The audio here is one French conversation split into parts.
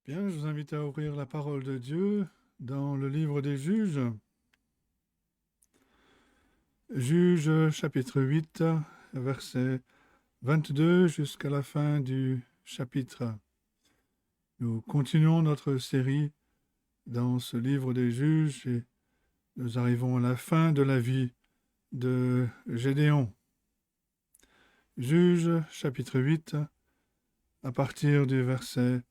Bien, je vous invite à ouvrir la parole de Dieu dans le livre des Juges. Juges chapitre 8, verset 22 jusqu'à la fin du chapitre. Nous continuons notre série dans ce livre des Juges et nous arrivons à la fin de la vie de Gédéon. Juges chapitre 8, à partir du verset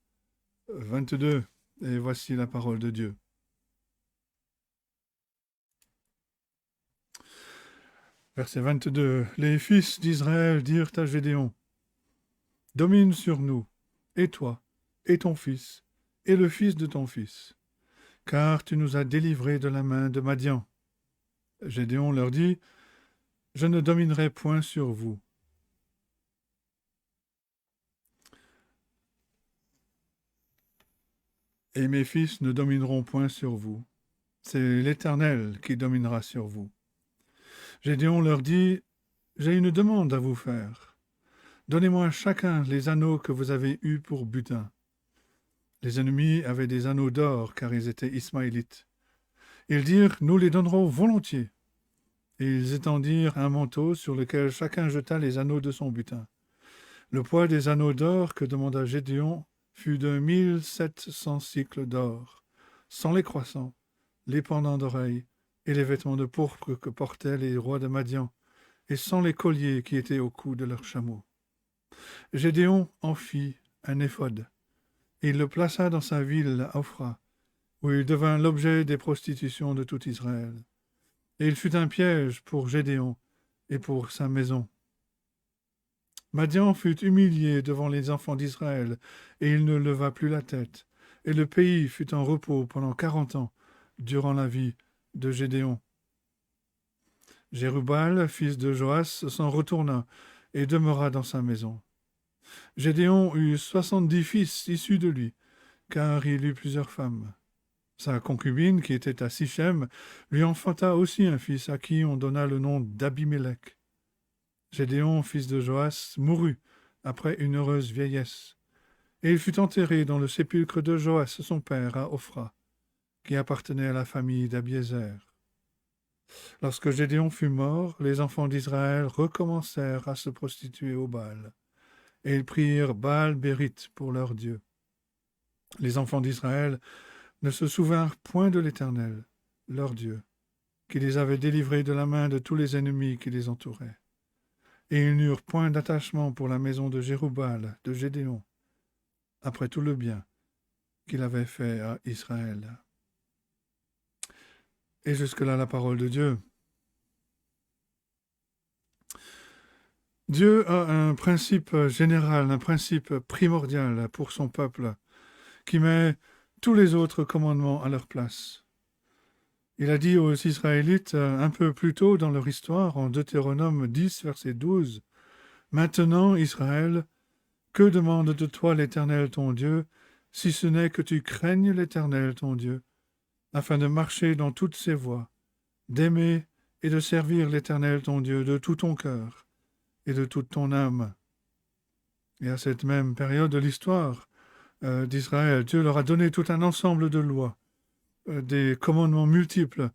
22. Et voici la parole de Dieu. Verset 22. Les fils d'Israël dirent à Gédéon: Domine sur nous, et toi, et ton fils, et le fils de ton fils, car tu nous as délivrés de la main de Madian. Gédéon leur dit: Je ne dominerai point sur vous. Et mes fils ne domineront point sur vous. C'est l'Éternel qui dominera sur vous. Gédéon leur dit: J'ai une demande à vous faire. Donnez-moi chacun les anneaux que vous avez eus pour butin. Les ennemis avaient des anneaux d'or, car ils étaient ismaélites. Ils dirent: Nous les donnerons volontiers. Et ils étendirent un manteau sur lequel chacun jeta les anneaux de son butin. Le poids des anneaux d'or que demanda Gédéon fut de 1700 cycles d'or, sans les croissants, les pendants d'oreilles et les vêtements de pourpre que portaient les rois de Madian, et sans les colliers qui étaient au cou de leurs chameaux. Gédéon en fit un éphod, et il le plaça dans sa ville Ophra, où il devint l'objet des prostitutions de tout Israël. Et il fut un piège pour Gédéon et pour sa maison. Madian fut humilié devant les enfants d'Israël, et il ne leva plus la tête. Et le pays fut en repos pendant 40 ans, durant la vie de Gédéon. Jérubal, fils de Joas, s'en retourna et demeura dans sa maison. Gédéon eut 70 fils issus de lui, car il eut plusieurs femmes. Sa concubine, qui était à Sichem, lui enfanta aussi un fils à qui on donna le nom d'Abimélec. Gédéon, fils de Joas, mourut après une heureuse vieillesse, et il fut enterré dans le sépulcre de Joas, son père, à Ophra, qui appartenait à la famille d'Abiézer. Lorsque Gédéon fut mort, les enfants d'Israël recommencèrent à se prostituer au Baal, et ils prirent Baal-Bérith pour leur Dieu. Les enfants d'Israël ne se souvinrent point de l'Éternel, leur Dieu, qui les avait délivrés de la main de tous les ennemis qui les entouraient. Et ils n'eurent point d'attachement pour la maison de Jérubal, de Gédéon, après tout le bien qu'il avait fait à Israël. Et jusque-là, la parole de Dieu. Dieu a un principe général, un principe primordial pour son peuple, qui met tous les autres commandements à leur place. Il a dit aux Israélites un peu plus tôt dans leur histoire, en Deutéronome 10, verset 12, « Maintenant, Israël, que demande de toi l'Éternel ton Dieu, si ce n'est que tu craignes l'Éternel ton Dieu, afin de marcher dans toutes ses voies, d'aimer et de servir l'Éternel ton Dieu de tout ton cœur et de toute ton âme. » Et à cette même période de l'histoire d'Israël, Dieu leur a donné tout un ensemble de lois, des commandements multiples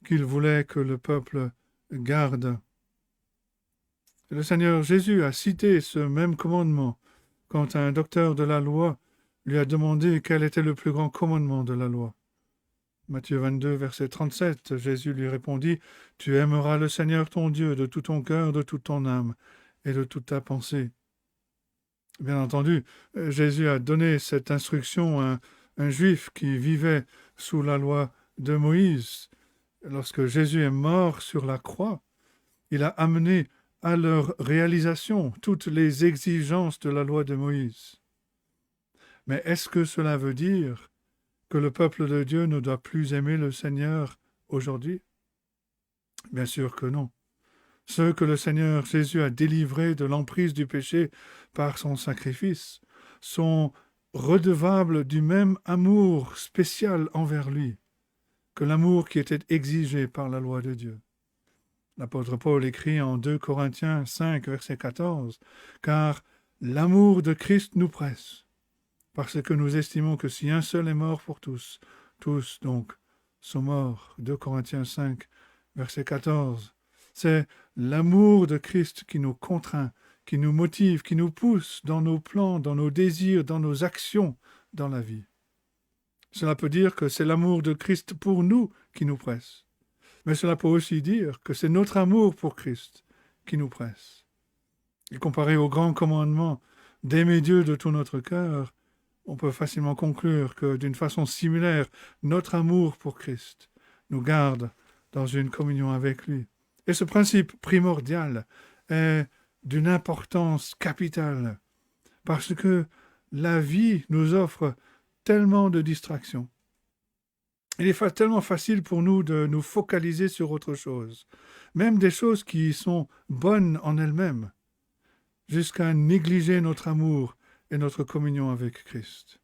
qu'il voulait que le peuple garde. Et le Seigneur Jésus a cité ce même commandement quand un docteur de la loi lui a demandé quel était le plus grand commandement de la loi. Matthieu 22, verset 37, Jésus lui répondit: « Tu aimeras le Seigneur ton Dieu de tout ton cœur, de toute ton âme et de toute ta pensée. » Bien entendu, Jésus a donné cette instruction à un juif qui vivait sous la loi de Moïse. Lorsque Jésus est mort sur la croix, il a amené à leur réalisation toutes les exigences de la loi de Moïse. Mais est-ce que cela veut dire que le peuple de Dieu ne doit plus aimer le Seigneur aujourd'hui? Bien sûr que non. Ceux que le Seigneur Jésus a délivrés de l'emprise du péché par son sacrifice sont redevables du même amour spécial envers lui que l'amour qui était exigé par la loi de Dieu. L'apôtre Paul écrit en 2 Corinthiens 5, verset 14, « Car l'amour de Christ nous presse, parce que nous estimons que si un seul est mort pour tous, tous donc sont morts. 2 Corinthiens 5, verset 14. C'est l'amour de Christ qui nous contraint, qui nous motive, qui nous pousse dans nos plans, dans nos désirs, dans nos actions dans la vie. Cela peut dire que c'est l'amour de Christ pour nous qui nous presse. Mais cela peut aussi dire que c'est notre amour pour Christ qui nous presse. Et comparé au grand commandement d'aimer Dieu de tout notre cœur, on peut facilement conclure que d'une façon similaire, notre amour pour Christ nous garde dans une communion avec lui. Et ce principe primordial est d'une importance capitale parce que la vie nous offre tellement de distractions. Il est tellement facile pour nous de nous focaliser sur autre chose, même des choses qui sont bonnes en elles-mêmes, jusqu'à négliger notre amour et notre communion avec Christ.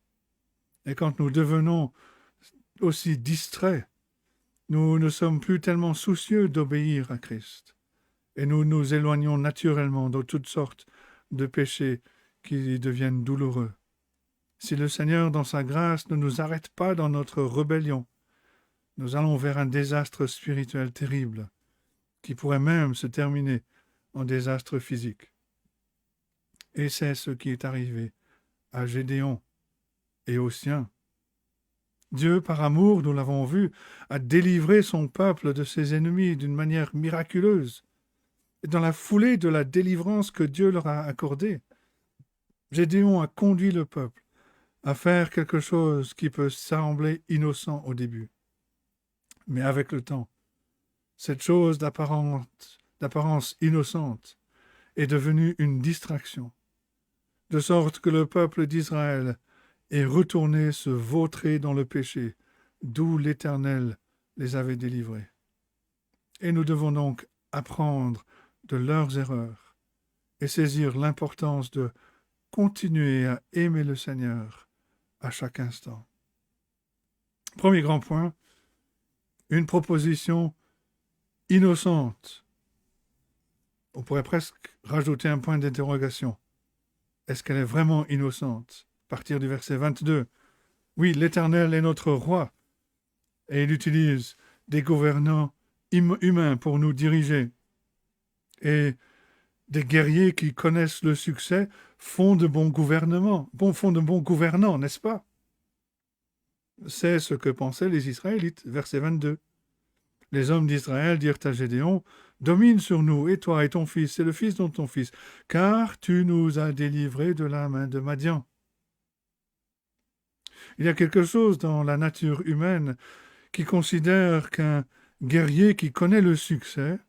Et quand nous devenons aussi distraits, nous ne sommes plus tellement soucieux d'obéir à Christ. Et nous nous éloignons naturellement de toutes sortes de péchés qui deviennent douloureux. Si le Seigneur, dans sa grâce, ne nous arrête pas dans notre rébellion, nous allons vers un désastre spirituel terrible, qui pourrait même se terminer en désastre physique. Et c'est ce qui est arrivé à Gédéon et aux siens. Dieu, par amour, nous l'avons vu, a délivré son peuple de ses ennemis d'une manière miraculeuse. Et dans la foulée de la délivrance que Dieu leur a accordée, Gédéon a conduit le peuple à faire quelque chose qui peut sembler innocent au début. Mais avec le temps, cette chose d'apparence innocente est devenue une distraction, de sorte que le peuple d'Israël est retourné se vautrer dans le péché, d'où l'Éternel les avait délivrés. Et nous devons donc apprendre de leurs erreurs et saisir l'importance de continuer à aimer le Seigneur à chaque instant. Premier grand point, une proposition innocente. On pourrait presque rajouter un point d'interrogation. Est-ce qu'elle est vraiment innocente? À partir du verset 22. Oui, l'Éternel est notre roi et il utilise des gouvernants humains pour nous diriger. Et des guerriers qui connaissent le succès font de bons gouvernants, n'est-ce pas? C'est ce que pensaient les Israélites, verset 22. Les hommes d'Israël dirent à Gédéon, « Domine sur nous, et toi et ton fils, et le fils de ton fils, car tu nous as délivrés de la main de Madian. » Il y a quelque chose dans la nature humaine qui considère qu'un guerrier qui connaît le succès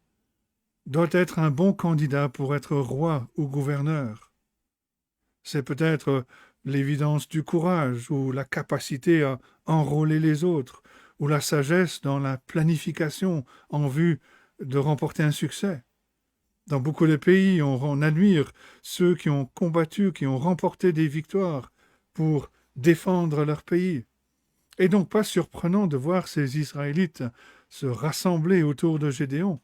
doit être un bon candidat pour être roi ou gouverneur. C'est peut-être l'évidence du courage ou la capacité à enrôler les autres ou la sagesse dans la planification en vue de remporter un succès. Dans beaucoup de pays, on admire ceux qui ont combattu, qui ont remporté des victoires pour défendre leur pays. Et donc pas surprenant de voir ces Israélites se rassembler autour de Gédéon,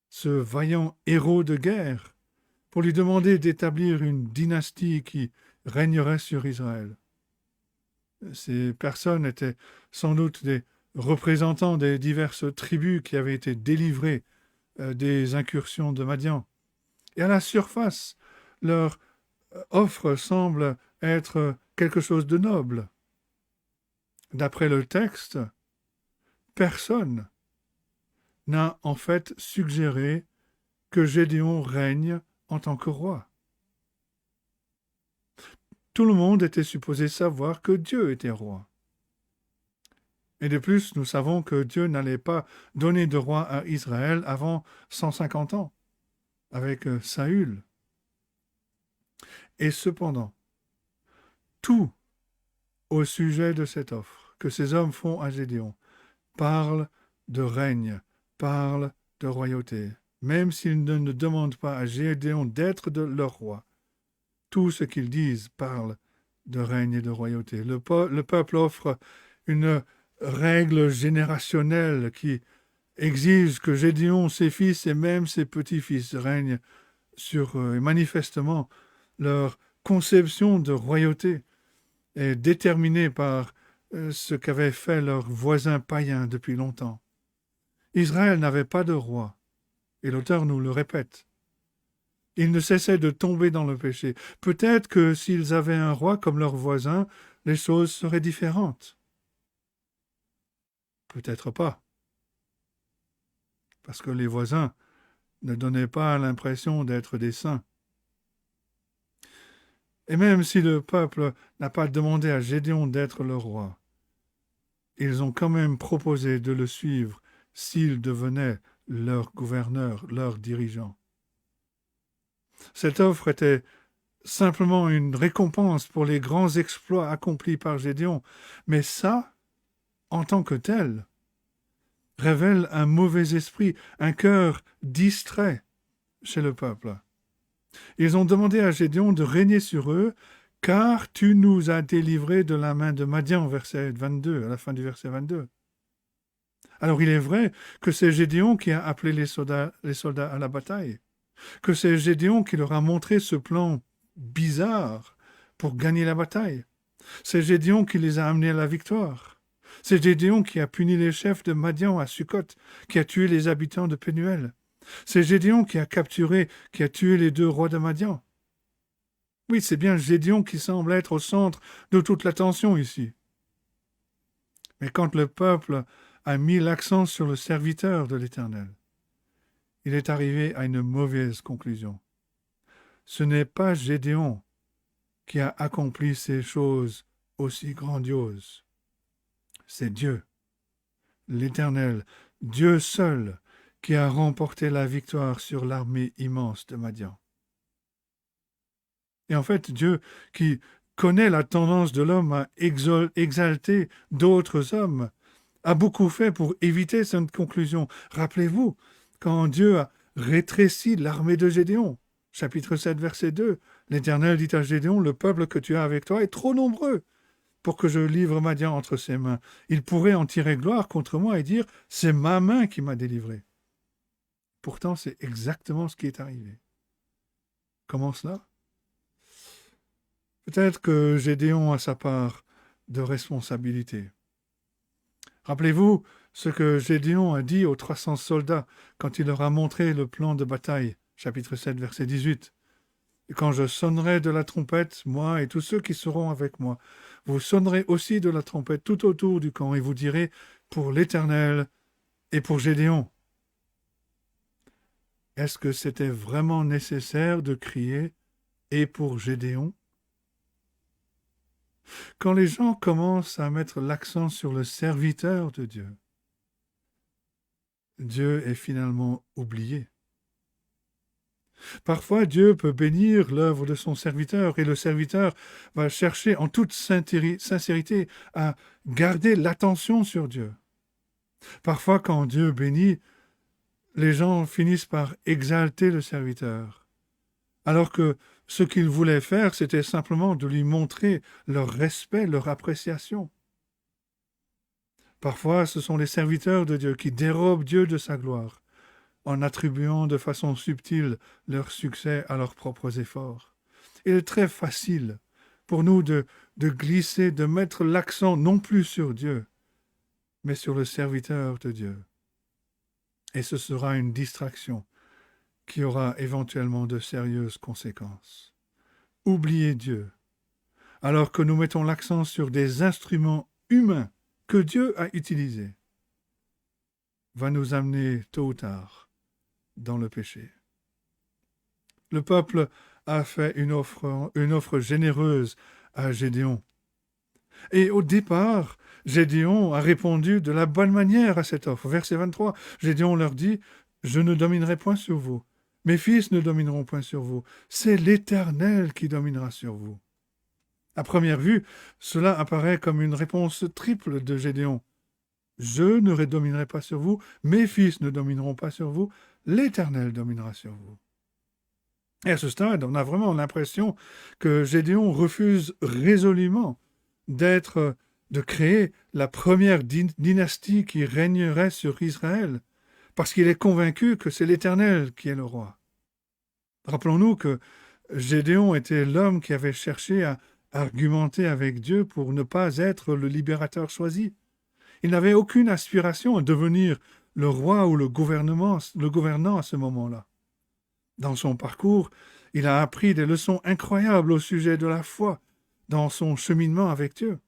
ce vaillant héros de guerre, pour lui demander d'établir une dynastie qui régnerait sur Israël. Ces personnes étaient sans doute des représentants des diverses tribus qui avaient été délivrées des incursions de Madian. Et à la surface, leur offre semble être quelque chose de noble. D'après le texte, personne n'a en fait suggéré que Gédéon règne en tant que roi. Tout le monde était supposé savoir que Dieu était roi. Et de plus, nous savons que Dieu n'allait pas donner de roi à Israël avant 150 ans, avec Saül. Et cependant, tout au sujet de cette offre que ces hommes font à Gédéon parle de règne, parle de royauté. Même s'ils ne demandent pas à Gédéon d'être leur roi, tout ce qu'ils disent parle de règne et de royauté. Le peuple offre une règle générationnelle qui exige que Gédéon, ses fils et même ses petits-fils règnent sur eux. Et manifestement, leur conception de royauté et déterminés par ce qu'avaient fait leurs voisins païens depuis longtemps. Israël n'avait pas de roi, et l'auteur nous le répète. Ils ne cessaient de tomber dans le péché. Peut-être que s'ils avaient un roi comme leurs voisins, les choses seraient différentes. Peut-être pas, parce que les voisins ne donnaient pas l'impression d'être des saints. Et même si le peuple n'a pas demandé à Gédéon d'être le roi, ils ont quand même proposé de le suivre s'il devenait leur gouverneur, leur dirigeant. Cette offre était simplement une récompense pour les grands exploits accomplis par Gédéon, mais ça, en tant que tel, révèle un mauvais esprit, un cœur distrait chez le peuple. Ils ont demandé à Gédéon de régner sur eux, car tu nous as délivrés de la main de Madian, verset 22, à la fin du verset 22. Alors il est vrai que c'est Gédéon qui a appelé les soldats à la bataille, que c'est Gédéon qui leur a montré ce plan bizarre pour gagner la bataille. C'est Gédéon qui les a amenés à la victoire. C'est Gédéon qui a puni les chefs de Madian à Sukkot, qui a tué les habitants de Pénuel. C'est Gédéon qui a tué les 2 rois de Madian. Oui, c'est bien Gédéon qui semble être au centre de toute l'attention ici. Mais quand le peuple a mis l'accent sur le serviteur de l'Éternel, il est arrivé à une mauvaise conclusion. Ce n'est pas Gédéon qui a accompli ces choses aussi grandioses. C'est Dieu, l'Éternel, Dieu seul, qui a remporté la victoire sur l'armée immense de Madian. Et en fait, Dieu, qui connaît la tendance de l'homme à exalter d'autres hommes, a beaucoup fait pour éviter cette conclusion. Rappelez-vous, quand Dieu a rétréci l'armée de Gédéon, chapitre 7, verset 2, l'Éternel dit à Gédéon, le peuple que tu as avec toi est trop nombreux pour que je livre Madian entre ses mains. Il pourrait en tirer gloire contre moi et dire, c'est ma main qui m'a délivré. Pourtant, c'est exactement ce qui est arrivé. Comment cela? Peut-être que Gédéon a sa part de responsabilité. Rappelez-vous ce que Gédéon a dit aux 300 soldats quand il leur a montré le plan de bataille, chapitre 7, verset 18. « Et quand je sonnerai de la trompette, moi et tous ceux qui seront avec moi, vous sonnerez aussi de la trompette tout autour du camp et vous direz pour l'Éternel et pour Gédéon. » Est-ce que c'était vraiment nécessaire de crier « et pour Gédéon » ? Quand les gens commencent à mettre l'accent sur le serviteur de Dieu, Dieu est finalement oublié. Parfois, Dieu peut bénir l'œuvre de son serviteur et le serviteur va chercher en toute sincérité à garder l'attention sur Dieu. Parfois, quand Dieu bénit, les gens finissent par exalter le serviteur, alors que ce qu'ils voulaient faire, c'était simplement de lui montrer leur respect, leur appréciation. Parfois, ce sont les serviteurs de Dieu qui dérobent Dieu de sa gloire, en attribuant de façon subtile leur succès à leurs propres efforts. Il est très facile pour nous de glisser, de mettre l'accent non plus sur Dieu, mais sur le serviteur de Dieu. Et ce sera une distraction qui aura éventuellement de sérieuses conséquences. Oublier Dieu, alors que nous mettons l'accent sur des instruments humains que Dieu a utilisés, va nous amener tôt ou tard dans le péché. Le peuple a fait une offre généreuse à Gédéon. Et au départ, Gédéon a répondu de la bonne manière à cette offre. Verset 23, Gédéon leur dit « Je ne dominerai point sur vous. Mes fils ne domineront point sur vous. C'est l'Éternel qui dominera sur vous. » À première vue, cela apparaît comme une réponse triple de Gédéon. Je ne dominerai pas sur vous, mes fils ne domineront pas sur vous, l'Éternel dominera sur vous. Et à ce stade, on a vraiment l'impression que Gédéon refuse résolument de créer la première dynastie qui régnerait sur Israël, parce qu'il est convaincu que c'est l'Éternel qui est le roi. Rappelons-nous que Gédéon était l'homme qui avait cherché à argumenter avec Dieu pour ne pas être le libérateur choisi. Il n'avait aucune aspiration à devenir le roi ou le gouvernant à ce moment-là. Dans son parcours, il a appris des leçons incroyables au sujet de la foi dans son cheminement avec Dieu.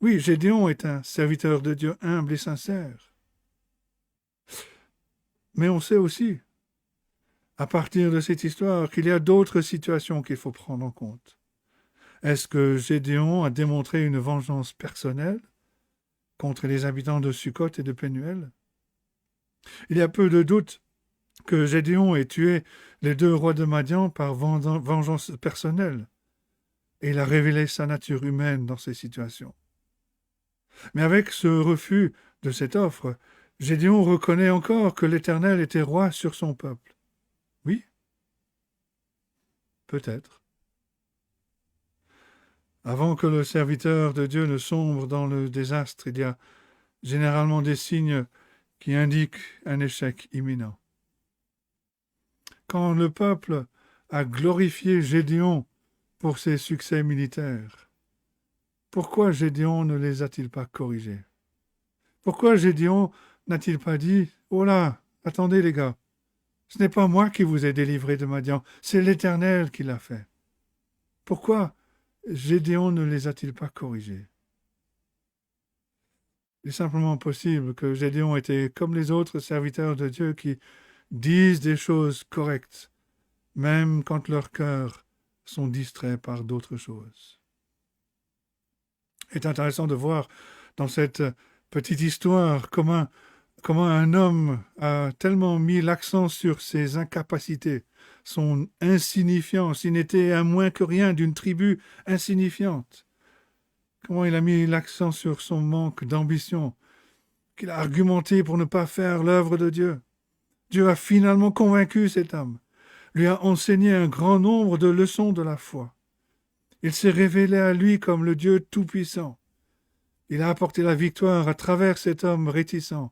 Oui, Gédéon est un serviteur de Dieu humble et sincère. Mais on sait aussi, à partir de cette histoire, qu'il y a d'autres situations qu'il faut prendre en compte. Est-ce que Gédéon a démontré une vengeance personnelle contre les habitants de Sukkot et de Pénuel? Il y a peu de doute que Gédéon ait tué les 2 rois de Madian par vengeance personnelle, et il a révélé sa nature humaine dans ces situations. Mais avec ce refus de cette offre, Gédéon reconnaît encore que l'Éternel était roi sur son peuple. Oui, peut-être. Avant que le serviteur de Dieu ne sombre dans le désastre, il y a généralement des signes qui indiquent un échec imminent. Quand le peuple a glorifié Gédéon pour ses succès militaires, pourquoi Gédéon ne les a-t-il pas corrigés? Pourquoi Gédéon n'a-t-il pas dit « Oh là, attendez les gars, ce n'est pas moi qui vous ai délivré de Madian, c'est l'Éternel qui l'a fait. » Pourquoi Gédéon ne les a-t-il pas corrigés? Il est simplement possible que Gédéon était comme les autres serviteurs de Dieu qui disent des choses correctes, même quand leurs cœurs sont distraits par d'autres choses. Il est intéressant de voir dans cette petite histoire comment un homme a tellement mis l'accent sur ses incapacités, son insignifiance. Il n'était un moins que rien d'une tribu insignifiante. Comment il a mis l'accent sur son manque d'ambition, qu'il a argumenté pour ne pas faire l'œuvre de Dieu. Dieu a finalement convaincu cet homme, lui a enseigné un grand nombre de leçons de la foi. Il s'est révélé à lui comme le Dieu tout-puissant. Il a apporté la victoire à travers cet homme réticent.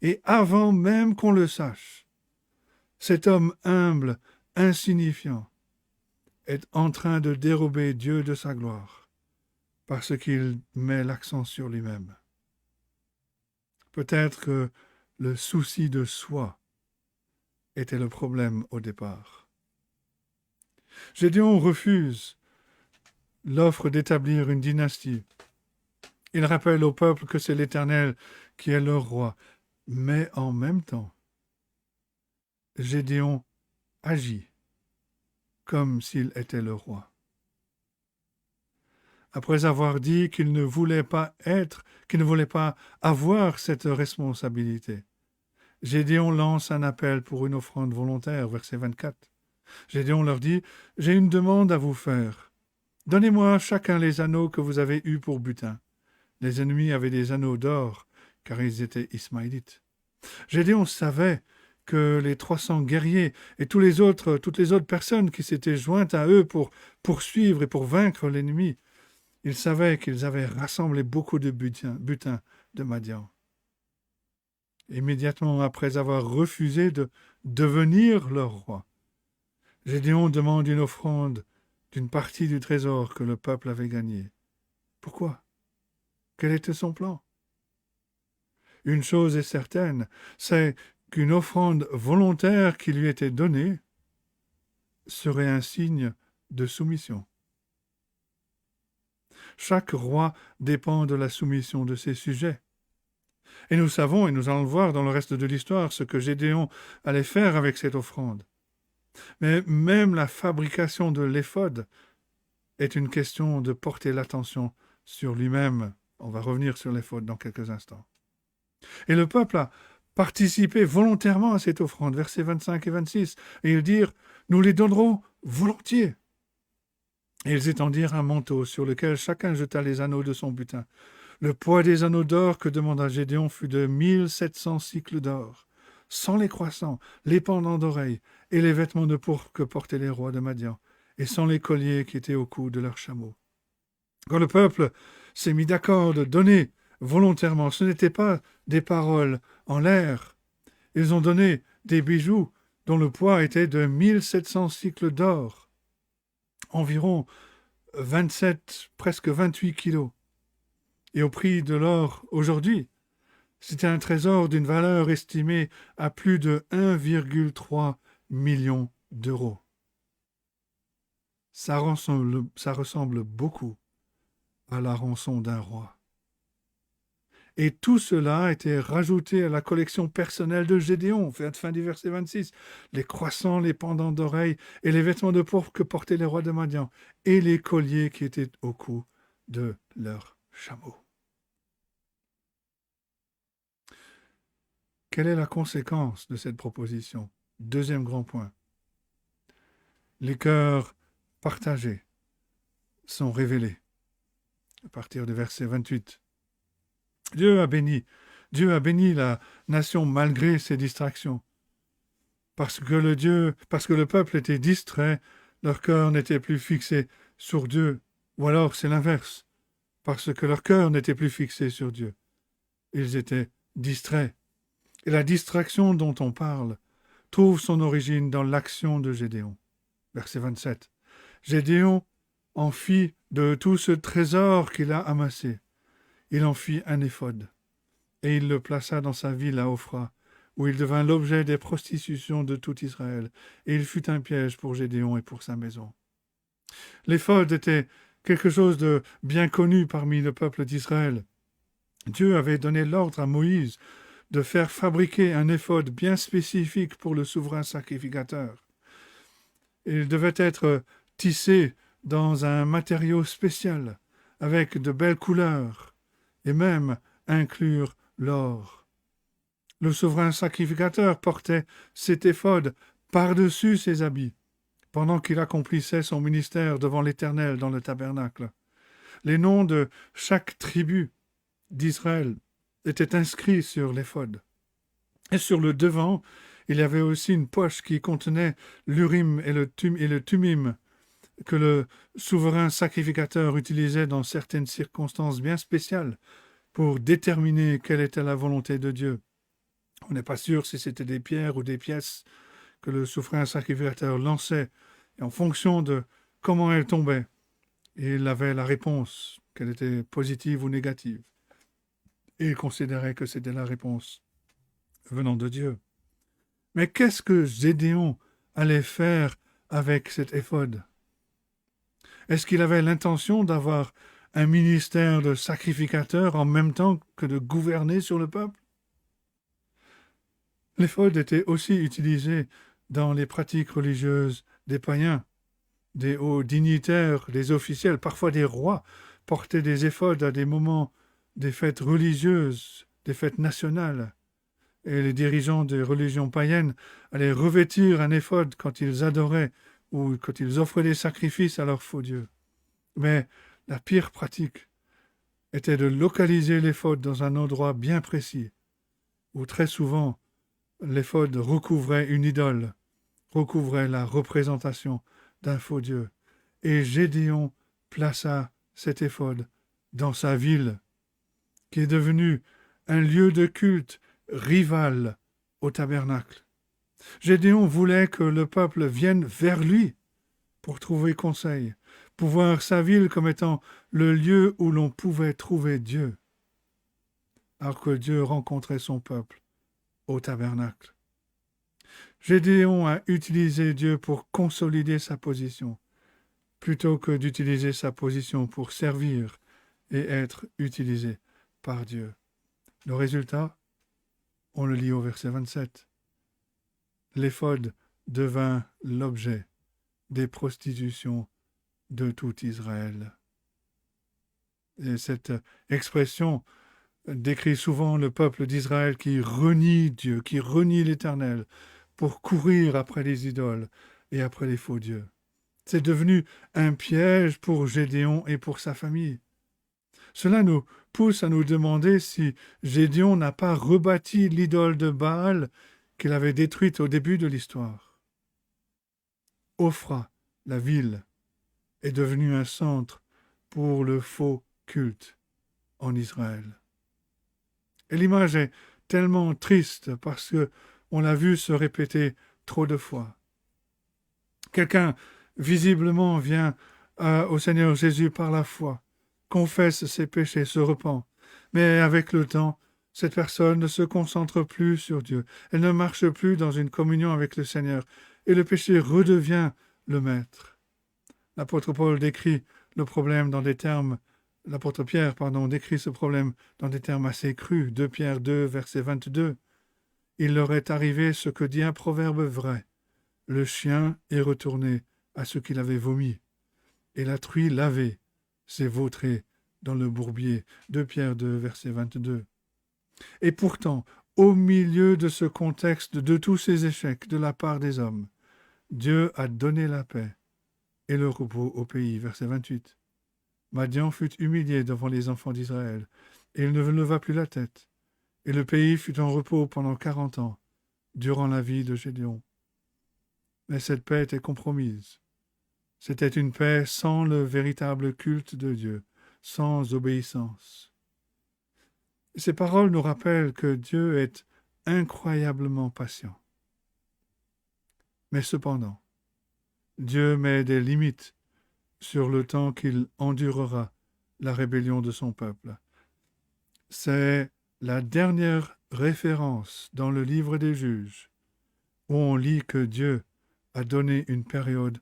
Et avant même qu'on le sache, cet homme humble, insignifiant, est en train de dérober Dieu de sa gloire, parce qu'il met l'accent sur lui-même. Peut-être que le souci de soi était le problème au départ. Gédéon refuse l'offre d'établir une dynastie. Il rappelle au peuple que c'est l'Éternel qui est leur roi. Mais en même temps, Gédéon agit comme s'il était le roi. Après avoir dit qu'il ne voulait pas avoir cette responsabilité, Gédéon lance un appel pour une offrande volontaire, verset 24. Gédéon leur dit « J'ai une demande à vous faire. Donnez-moi chacun les anneaux que vous avez eus pour butin. » Les ennemis avaient des anneaux d'or, car ils étaient ismaélites. Gédéon savait que les 300 guerriers et toutes les autres personnes qui s'étaient jointes à eux pour poursuivre et pour vaincre l'ennemi, il savait qu'ils avaient rassemblé beaucoup de butin de Madian. Immédiatement après avoir refusé de devenir leur roi, Gédéon demande une offrande d'une partie du trésor que le peuple avait gagné. Pourquoi? Quel était son plan? Une chose est certaine, c'est qu'une offrande volontaire qui lui était donnée serait un signe de soumission. Chaque roi dépend de la soumission de ses sujets. Et nous savons, et nous allons le voir dans le reste de l'histoire, ce que Gédéon allait faire avec cette offrande. Mais même la fabrication de l'éphod est une question de porter l'attention sur lui-même. On va revenir sur l'éphod dans quelques instants. Et le peuple a participé volontairement à cette offrande, versets 25 et 26, et ils dirent « Nous les donnerons volontiers ». Et ils étendirent un manteau sur lequel chacun jeta les anneaux de son butin. Le poids des anneaux d'or que demanda Gédéon fut de 1700 cycles d'or, sans les croissants, les pendants d'oreilles et les vêtements de pourpre que portaient les rois de Madian, et sans les colliers qui étaient au cou de leurs chameaux. Quand le peuple s'est mis d'accord de donner volontairement, ce n'était pas des paroles en l'air. Ils ont donné des bijoux dont le poids était de 1700 cycles d'or, environ 27, presque 28 kilos. Et au prix de l'or aujourd'hui, c'était un trésor d'une valeur estimée à plus de 1,3 million d'euros. Ça ressemble beaucoup à la rançon d'un roi. Et tout cela a été rajouté à la collection personnelle de Gédéon, fin du verset 26. Les croissants, les pendants d'oreilles et les vêtements de pourpre que portaient les rois de Madian, et les colliers qui étaient au cou de leurs chameaux. Quelle est la conséquence de cette proposition? Deuxième grand point. Les cœurs partagés sont révélés à partir du verset 28. Dieu a béni la nation malgré ses distractions. Parce que le peuple était distrait, leur cœur n'était plus fixé sur Dieu. Ou alors c'est l'inverse, parce que leur cœur n'était plus fixé sur Dieu. Ils étaient distraits. Et la distraction dont on parle trouve son origine dans l'action de Gédéon. Verset 27. Gédéon en fit de tout ce trésor qu'il a amassé. Il en fit un éphod, et il le plaça dans sa ville à Ophra, où il devint l'objet des prostitutions de tout Israël, et il fut un piège pour Gédéon et pour sa maison. L'éphod était quelque chose de bien connu parmi le peuple d'Israël. Dieu avait donné l'ordre à Moïse de faire fabriquer un éphod bien spécifique pour le souverain sacrificateur. Il devait être tissé dans un matériau spécial, avec de belles couleurs, et même inclure l'or. Le souverain sacrificateur portait cet éphod par-dessus ses habits, pendant qu'il accomplissait son ministère devant l'Éternel dans le tabernacle. Les noms de chaque tribu d'Israël étaient inscrits sur l'éphod. Et sur le devant, il y avait aussi une poche qui contenait l'Urim et le Tumim, que le souverain sacrificateur utilisait dans certaines circonstances bien spéciales pour déterminer quelle était la volonté de Dieu. On n'est pas sûr si c'était des pierres ou des pièces que le souverain sacrificateur lançait, et en fonction de comment elles tombaient, il avait la réponse, qu'elle était positive ou négative. Et il considérait que c'était la réponse venant de Dieu. Mais qu'est-ce que Gédéon allait faire avec cet éphod? Est-ce qu'il avait l'intention d'avoir un ministère de sacrificateur en même temps que de gouverner sur le peuple? L'éphod était aussi utilisé dans les pratiques religieuses des païens. Des hauts dignitaires, des officiels, parfois des rois, portaient des éphods à des moments des fêtes religieuses, des fêtes nationales. Et les dirigeants des religions païennes allaient revêtir un éphod quand ils adoraient ou quand ils offraient des sacrifices à leurs faux dieux. Mais la pire pratique était de localiser l'éphod dans un endroit bien précis, où très souvent l'éphod recouvrait une idole, recouvrait la représentation d'un faux dieu. Et Gédéon plaça cet éphod dans sa ville, qui est devenue un lieu de culte rival au tabernacle. Gédéon voulait que le peuple vienne vers lui pour trouver conseil, pour voir sa ville comme étant le lieu où l'on pouvait trouver Dieu, alors que Dieu rencontrait son peuple au tabernacle. Gédéon a utilisé Dieu pour consolider sa position, plutôt que d'utiliser sa position pour servir et être utilisé par Dieu. Le résultat, on le lit au verset 27. L'éphod devint l'objet des prostitutions de tout Israël. Et cette expression décrit souvent le peuple d'Israël qui renie Dieu, qui renie l'Éternel, pour courir après les idoles et après les faux dieux. C'est devenu un piège pour Gédéon et pour sa famille. Cela nous pousse à nous demander si Gédéon n'a pas rebâti l'idole de Baal qu'il avait détruite au début de l'histoire. Ophra, la ville, est devenue un centre pour le faux culte en Israël. Et l'image est tellement triste parce que on l'a vu se répéter trop de fois. Quelqu'un, visiblement, vient au Seigneur Jésus par la foi, confesse ses péchés, se repent. Mais avec le temps, cette personne ne se concentre plus sur Dieu. Elle ne marche plus dans une communion avec le Seigneur. Et le péché redevient le maître. L'apôtre Paul décrit le problème dans des termes, l'apôtre Pierre, décrit ce problème dans des termes assez crus. 2 Pierre 2, verset 22. Il leur est arrivé ce que dit un proverbe vrai. Le chien est retourné à ce qu'il avait vomi, et la truie lavée s'est vautrée dans le bourbier. 2 Pierre 2, verset 22. Et pourtant, au milieu de ce contexte de tous ces échecs de la part des hommes, Dieu a donné la paix et le repos au pays. Verset 28. Madian fut humilié devant les enfants d'Israël, et il ne leva plus la tête. Et le pays fut en repos pendant 40 ans, durant la vie de Gédéon. Mais cette paix était compromise. C'était une paix sans le véritable culte de Dieu, sans obéissance. Ces paroles nous rappellent que Dieu est incroyablement patient. Mais cependant, Dieu met des limites sur le temps qu'il endurera la rébellion de son peuple. C'est la dernière référence dans le livre des Juges où on lit que Dieu a donné une période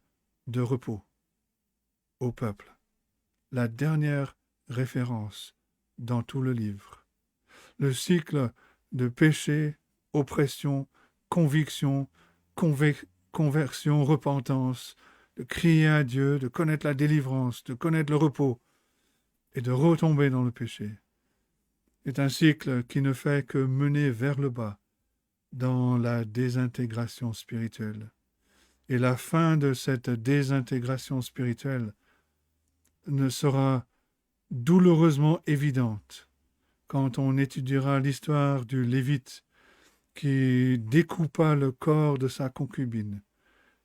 de repos au peuple. La dernière référence dans tout le livre. Le cycle de péché, oppression, conviction, conversion, repentance, de crier à Dieu, de connaître la délivrance, de connaître le repos et de retomber dans le péché. C'est un cycle qui ne fait que mener vers le bas dans la désintégration spirituelle. Et la fin de cette désintégration spirituelle ne sera douloureusement évidente quand on étudiera l'histoire du Lévite qui découpa le corps de sa concubine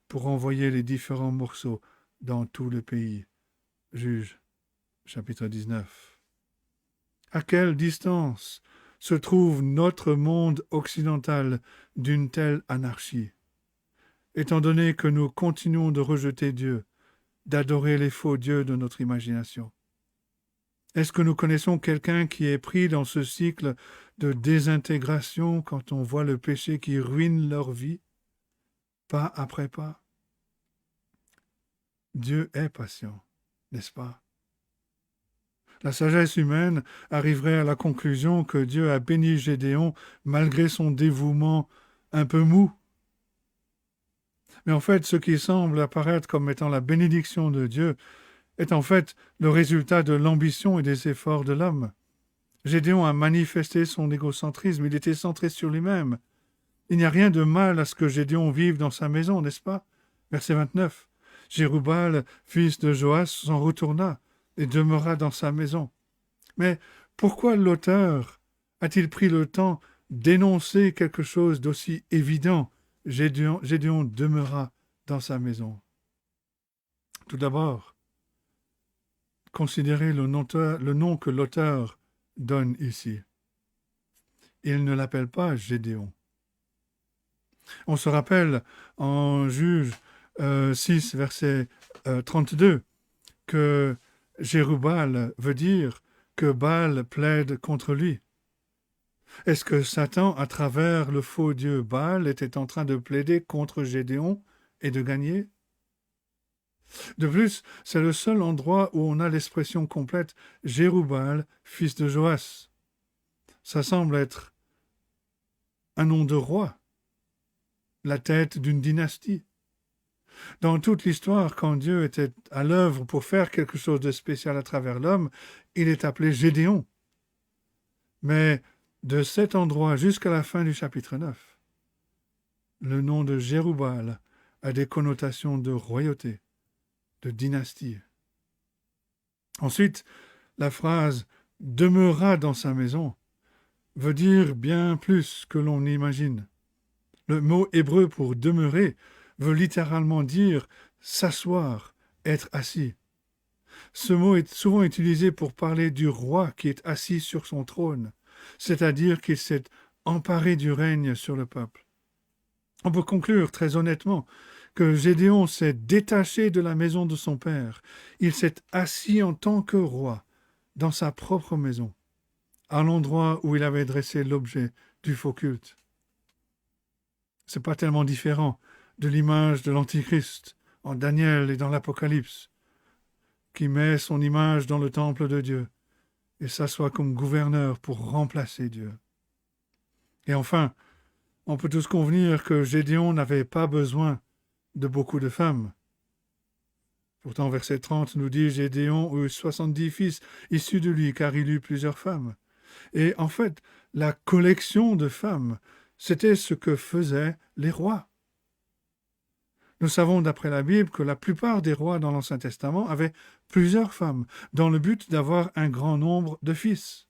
pour envoyer les différents morceaux dans tout le pays. Juge, chapitre 19. À quelle distance se trouve notre monde occidental d'une telle anarchie? Étant donné que nous continuons de rejeter Dieu, d'adorer les faux dieux de notre imagination. Est-ce que nous connaissons quelqu'un qui est pris dans ce cycle de désintégration quand on voit le péché qui ruine leur vie, pas après pas? Dieu est patient, n'est-ce pas? La sagesse humaine arriverait à la conclusion que Dieu a béni Gédéon malgré son dévouement un peu mou. Mais en fait, ce qui semble apparaître comme étant la bénédiction de Dieu est en fait le résultat de l'ambition et des efforts de l'homme. Gédéon a manifesté son égocentrisme, il était centré sur lui-même. Il n'y a rien de mal à ce que Gédéon vive dans sa maison, n'est-ce pas? Verset 29. Jérubbal, fils de Joas, s'en retourna et demeura dans sa maison. Mais pourquoi l'auteur a-t-il pris le temps d'énoncer quelque chose d'aussi évident? Gédéon demeura dans sa maison. Tout d'abord, considérez le nom que l'auteur donne ici. Il ne l'appelle pas Gédéon. On se rappelle en Juge 6, verset 32, que Jérubbal veut dire que Baal plaide contre lui. Est-ce que Satan, à travers le faux dieu Baal, était en train de plaider contre Gédéon et de gagner? De plus, c'est le seul endroit où on a l'expression complète « Jérubbal, fils de Joas ». Ça semble être un nom de roi, la tête d'une dynastie. Dans toute l'histoire, quand Dieu était à l'œuvre pour faire quelque chose de spécial à travers l'homme, il est appelé Gédéon. Mais de cet endroit jusqu'à la fin du chapitre 9, le nom de Jérubbal a des connotations de royauté, de dynastie. Ensuite, la phrase « demeura dans sa maison » veut dire bien plus que l'on imagine. Le mot hébreu pour « demeurer » veut littéralement dire « s'asseoir », « être assis ». Ce mot est souvent utilisé pour parler du roi qui est assis sur son trône, c'est-à-dire qu'il s'est emparé du règne sur le peuple. On peut conclure très honnêtement que Gédéon s'est détaché de la maison de son père. Il s'est assis en tant que roi dans sa propre maison, à l'endroit où il avait dressé l'objet du faux culte. C'est pas tellement différent de l'image de l'Antichrist en Daniel et dans l'Apocalypse, qui met son image dans le temple de Dieu et s'assoit comme gouverneur pour remplacer Dieu. Et enfin, on peut tous convenir que Gédéon n'avait pas besoin de beaucoup de femmes. Pourtant, verset 30 nous dit « Gédéon eut 70 fils issus de lui, car il eut plusieurs femmes. » Et en fait, la collection de femmes, c'était ce que faisaient les rois. Nous savons d'après la Bible que la plupart des rois dans l'Ancien Testament avaient plusieurs femmes, dans le but d'avoir un grand nombre de fils.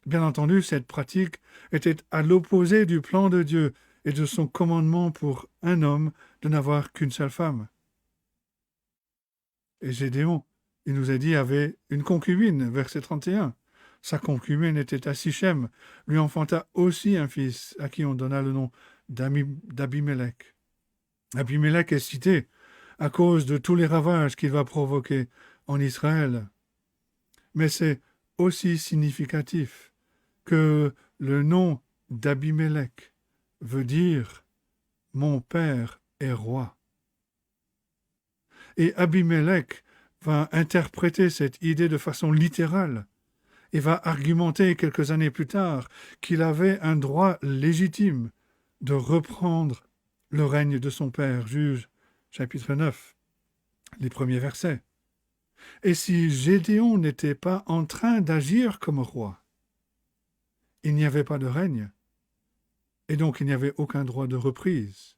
Bien entendu, cette pratique était à l'opposé du plan de Dieu et de son commandement pour un homme de n'avoir qu'une seule femme. Et Gédéon, il nous a dit, avait une concubine, verset 31. Sa concubine était à Sichem, lui enfanta aussi un fils, à qui on donna le nom d'Abimélec. Abimélec est cité à cause de tous les ravages qu'il va provoquer en Israël. Mais c'est aussi significatif que le nom d'Abimélec veut dire « Mon père est roi ». Et Abimélec va interpréter cette idée de façon littérale et va argumenter quelques années plus tard qu'il avait un droit légitime de reprendre le règne de son père. Juge, chapitre 9, les premiers versets. Et si Gédéon n'était pas en train d'agir comme roi, il n'y avait pas de règne, et donc il n'y avait aucun droit de reprise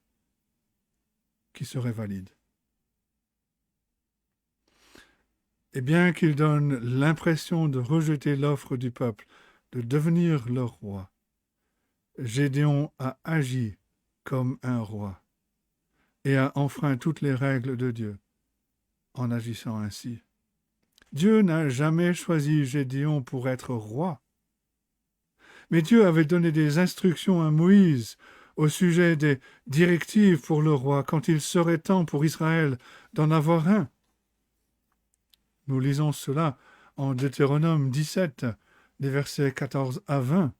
qui serait valide. Et bien qu'il donne l'impression de rejeter l'offre du peuple de devenir leur roi, Gédéon a agi comme un roi et a enfreint toutes les règles de Dieu en agissant ainsi. Dieu n'a jamais choisi Gédéon pour être roi, mais Dieu avait donné des instructions à Moïse au sujet des directives pour le roi quand il serait temps pour Israël d'en avoir un. Nous lisons cela en Deutéronome 17, des versets 14 à 20.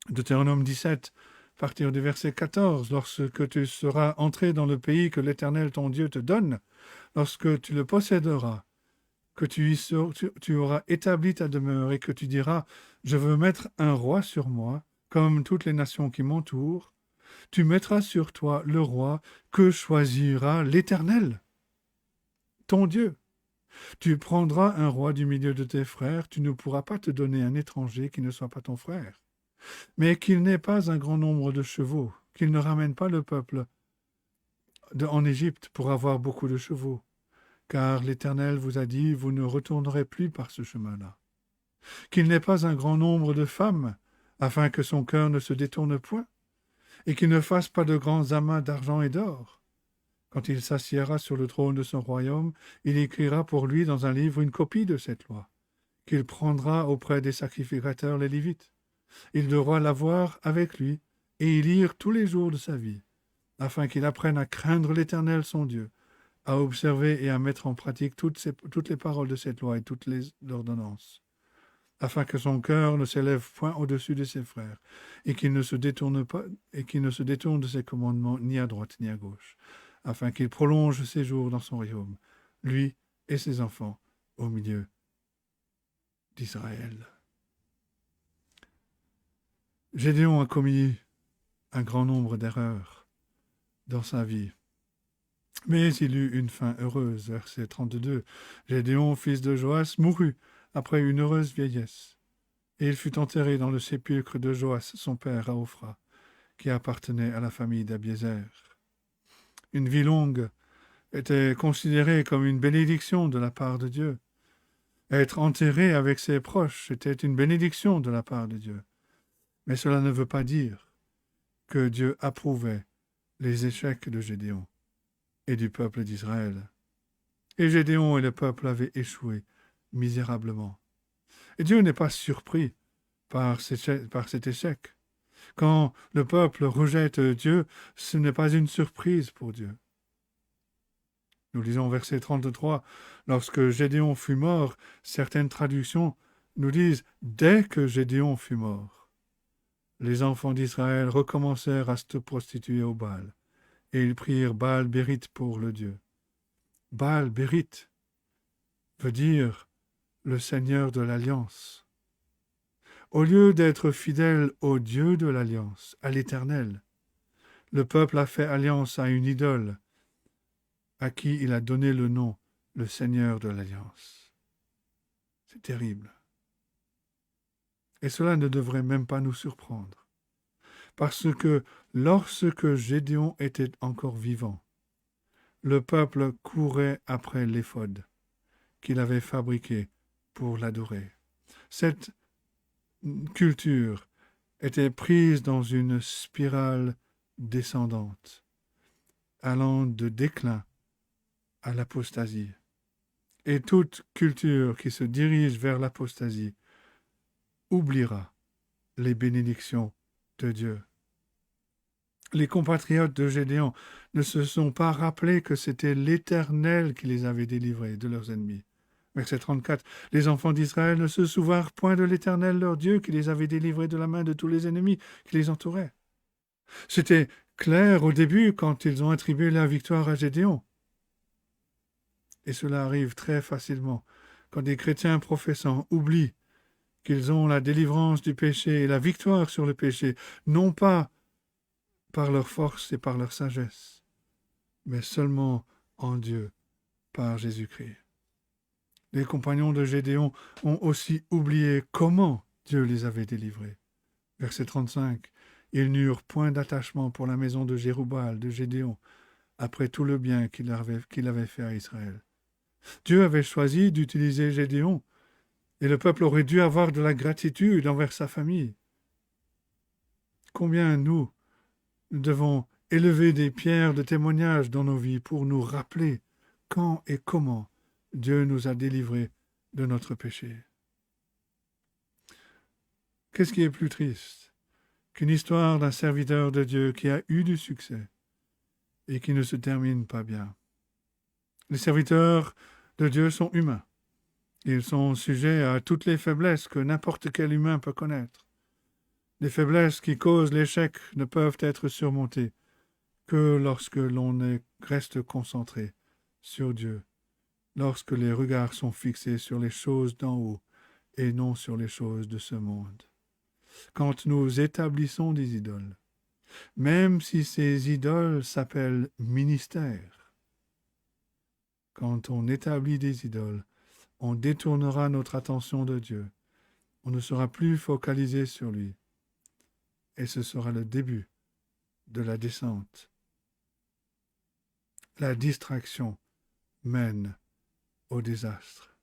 Deutéronome 17, à partir du verset 14, « Lorsque tu seras entré dans le pays que l'Éternel ton Dieu te donne, lorsque tu le posséderas, que tu auras établi ta demeure et que tu diras, je veux mettre un roi sur moi, comme toutes les nations qui m'entourent, tu mettras sur toi le roi que choisira l'Éternel, ton Dieu. Tu prendras un roi du milieu de tes frères, tu ne pourras pas te donner un étranger qui ne soit pas ton frère. Mais qu'il n'ait pas un grand nombre de chevaux, qu'il ne ramène pas le peuple en Égypte pour avoir beaucoup de chevaux. Car l'Éternel vous a dit, vous ne retournerez plus par ce chemin-là. Qu'il n'ait pas un grand nombre de femmes, afin que son cœur ne se détourne point, et qu'il ne fasse pas de grands amas d'argent et d'or. Quand il s'assiera sur le trône de son royaume, il écrira pour lui dans un livre une copie de cette loi, qu'il prendra auprès des sacrificateurs les Lévites. Il devra l'avoir avec lui et y lire tous les jours de sa vie, afin qu'il apprenne à craindre l'Éternel son Dieu, à observer et à mettre en pratique toutes les paroles de cette loi et toutes les ordonnances, afin que son cœur ne s'élève point au-dessus de ses frères, et qu'il ne se détourne de ses commandements ni à droite ni à gauche, afin qu'il prolonge ses jours dans son royaume, lui et ses enfants, au milieu d'Israël. Gédéon a commis un grand nombre d'erreurs dans sa vie, mais il eut une fin heureuse. Verset 32. Gédéon, fils de Joas, mourut après une heureuse vieillesse, et il fut enterré dans le sépulcre de Joas, son père, à Ophra, qui appartenait à la famille d'Abiézer. Une vie longue était considérée comme une bénédiction de la part de Dieu. Être enterré avec ses proches était une bénédiction de la part de Dieu. Mais cela ne veut pas dire que Dieu approuvait les échecs de Gédéon et du peuple d'Israël. Et Gédéon et le peuple avaient échoué misérablement. Et Dieu n'est pas surpris par cet échec. Quand le peuple rejette Dieu, ce n'est pas une surprise pour Dieu. Nous lisons verset 33, lorsque Gédéon fut mort, certaines traductions nous disent « dès que Gédéon fut mort ». Les enfants d'Israël recommencèrent à se prostituer au Baal, et ils prirent Baal-Bérith pour le Dieu. Baal-Bérith veut dire le Seigneur de l'Alliance. Au lieu d'être fidèle au Dieu de l'Alliance, à l'Éternel, le peuple a fait alliance à une idole, à qui il a donné le nom, le Seigneur de l'Alliance. C'est terrible. Et cela ne devrait même pas nous surprendre. Parce que lorsque Gédéon était encore vivant, le peuple courait après l'éphod qu'il avait fabriqué pour l'adorer. Cette culture était prise dans une spirale descendante, allant de déclin à l'apostasie. Et toute culture qui se dirige vers l'apostasie oubliera les bénédictions de Dieu. Les compatriotes de Gédéon ne se sont pas rappelés que c'était l'Éternel qui les avait délivrés de leurs ennemis. Verset 34, les enfants d'Israël ne se souvinrent point de l'Éternel leur Dieu qui les avait délivrés de la main de tous les ennemis qui les entouraient. C'était clair au début quand ils ont attribué la victoire à Gédéon. Et cela arrive très facilement quand des chrétiens professants oublient qu'ils ont la délivrance du péché et la victoire sur le péché, non pas par leur force et par leur sagesse, mais seulement en Dieu, par Jésus-Christ. Les compagnons de Gédéon ont aussi oublié comment Dieu les avait délivrés. Verset 35, ils n'eurent point d'attachement pour la maison de Jérubbaal, de Gédéon, après tout le bien qu'il avait fait à Israël. Dieu avait choisi d'utiliser Gédéon, et le peuple aurait dû avoir de la gratitude envers sa famille. Combien nous devons élever des pierres de témoignage dans nos vies pour nous rappeler quand et comment Dieu nous a délivrés de notre péché. Qu'est-ce qui est plus triste qu'une histoire d'un serviteur de Dieu qui a eu du succès et qui ne se termine pas bien? Les serviteurs de Dieu sont humains. Ils sont sujets à toutes les faiblesses que n'importe quel humain peut connaître. Les faiblesses qui causent l'échec ne peuvent être surmontées que lorsque l'on reste concentré sur Dieu, lorsque les regards sont fixés sur les choses d'en haut et non sur les choses de ce monde. Quand nous établissons des idoles, même si ces idoles s'appellent ministères, quand on établit des idoles, on détournera notre attention de Dieu. On ne sera plus focalisé sur lui. Et ce sera le début de la descente. La distraction mène au désastre.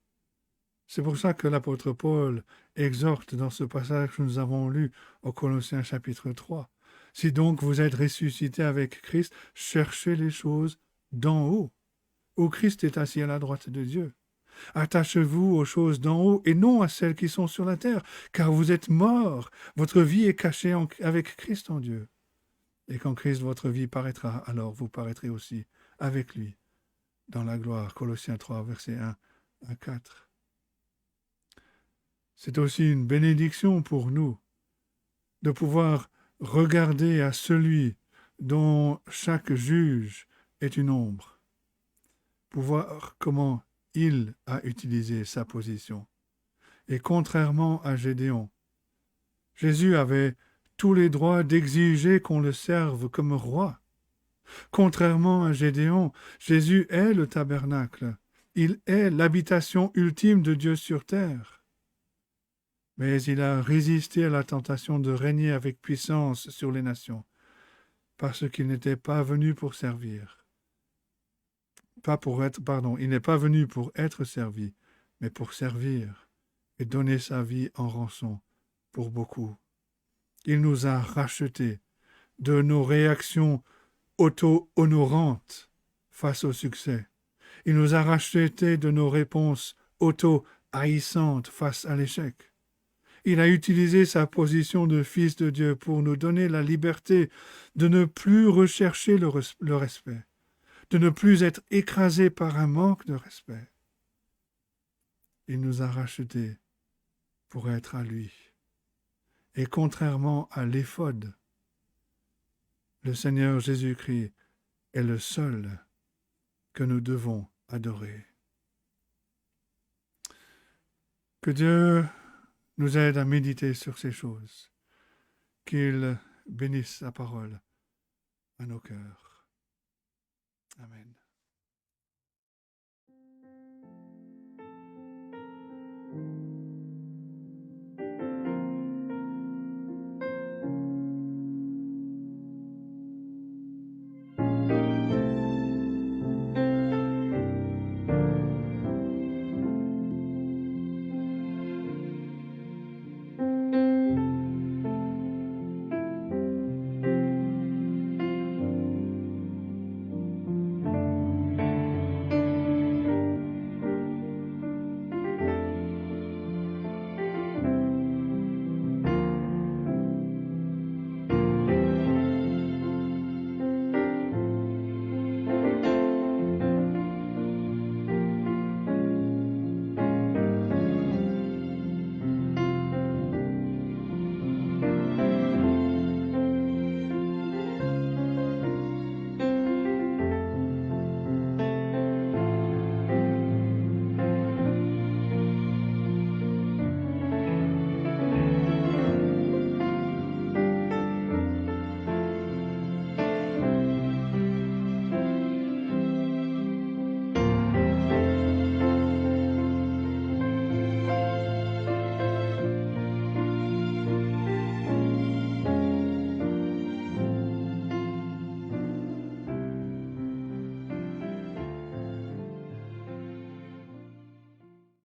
C'est pour ça que l'apôtre Paul exhorte dans ce passage que nous avons lu au Colossiens chapitre 3. Si donc vous êtes ressuscités avec Christ, cherchez les choses d'en haut, où Christ est assis à la droite de Dieu. Attachez-vous aux choses d'en haut et non à celles qui sont sur la terre, car vous êtes morts, votre vie est cachée avec Christ en Dieu. Et quand Christ, votre vie, paraîtra, alors vous paraîtrez aussi avec lui dans la gloire. Colossiens 3, versets 1 à 4. C'est aussi une bénédiction pour nous de pouvoir regarder à celui dont chaque juge est une ombre, pour voir comment il a utilisé sa position. Et contrairement à Gédéon, Jésus avait tous les droits d'exiger qu'on le serve comme roi. Contrairement à Gédéon, Jésus est le tabernacle. Il est l'habitation ultime de Dieu sur terre. Mais il a résisté à la tentation de régner avec puissance sur les nations, parce qu'il n'était pas venu pour servir. Il n'est pas venu pour être servi, mais pour servir et donner sa vie en rançon pour beaucoup. Il nous a rachetés de nos réactions auto-honorantes face au succès. Il nous a rachetés de nos réponses auto-haïssantes face à l'échec. Il a utilisé sa position de fils de Dieu pour nous donner la liberté de ne plus rechercher le respect, de ne plus être écrasés par un manque de respect. Il nous a rachetés pour être à lui. Et contrairement à l'éphod, le Seigneur Jésus-Christ est le seul que nous devons adorer. Que Dieu nous aide à méditer sur ces choses, qu'il bénisse sa parole à nos cœurs. Amen.